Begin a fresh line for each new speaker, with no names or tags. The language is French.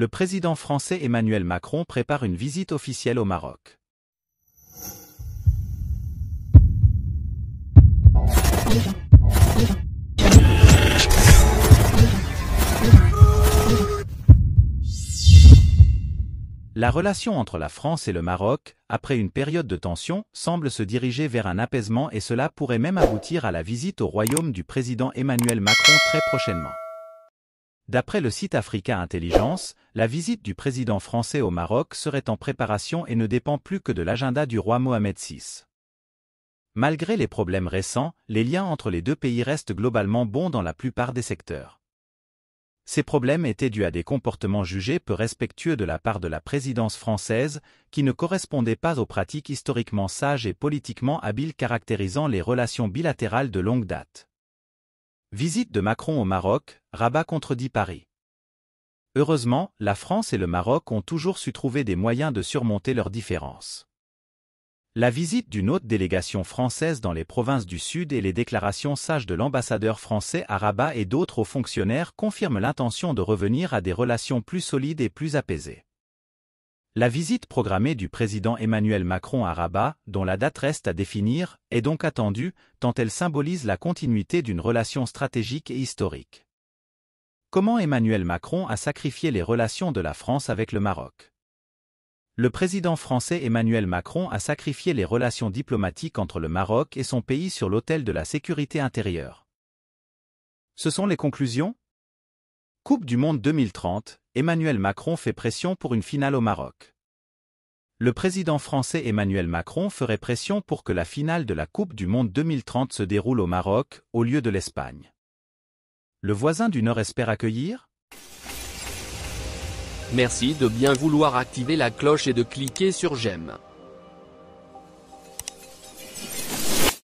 le président français Emmanuel Macron prépare une visite officielle au Maroc. La relation entre la France et le Maroc, après une période de tension, semble se diriger vers un apaisement et cela pourrait même aboutir à la visite au royaume du président Emmanuel Macron très prochainement. D'après le site Africa Intelligence, la visite du président français au Maroc serait en préparation et ne dépend plus que de l'agenda du roi Mohamed VI. Malgré les problèmes récents, les liens entre les deux pays restent globalement bons dans la plupart des secteurs. Ces problèmes étaient dus à des comportements jugés peu respectueux de la part de la présidence française, qui ne correspondaient pas aux pratiques historiquement sages et politiquement habiles caractérisant les relations bilatérales de longue date. Visite de Macron au Maroc, Rabat contredit Paris. Heureusement, la France et le Maroc ont toujours su trouver des moyens de surmonter leurs différences. La visite d'une haute délégation française dans les provinces du Sud et les déclarations sages de l'ambassadeur français à Rabat et d'autres hauts fonctionnaires confirment l'intention de revenir à des relations plus solides et plus apaisées. La visite programmée du président Emmanuel Macron à Rabat, dont la date reste à définir, est donc attendue, tant elle symbolise la continuité d'une relation stratégique et historique. Comment Emmanuel Macron a sacrifié les relations de la France avec le Maroc? Le président français Emmanuel Macron a sacrifié les relations diplomatiques entre le Maroc et son pays sur l'autel de la sécurité intérieure. Ce sont les conclusions? Coupe du Monde 2030, Emmanuel Macron fait pression pour une finale au Maroc. Le président français Emmanuel Macron ferait pression pour que la finale de la Coupe du Monde 2030 se déroule au Maroc, au lieu de l'Espagne. Le voisin du Nord espère accueillir?
Merci de bien vouloir activer la cloche et de cliquer sur j'aime.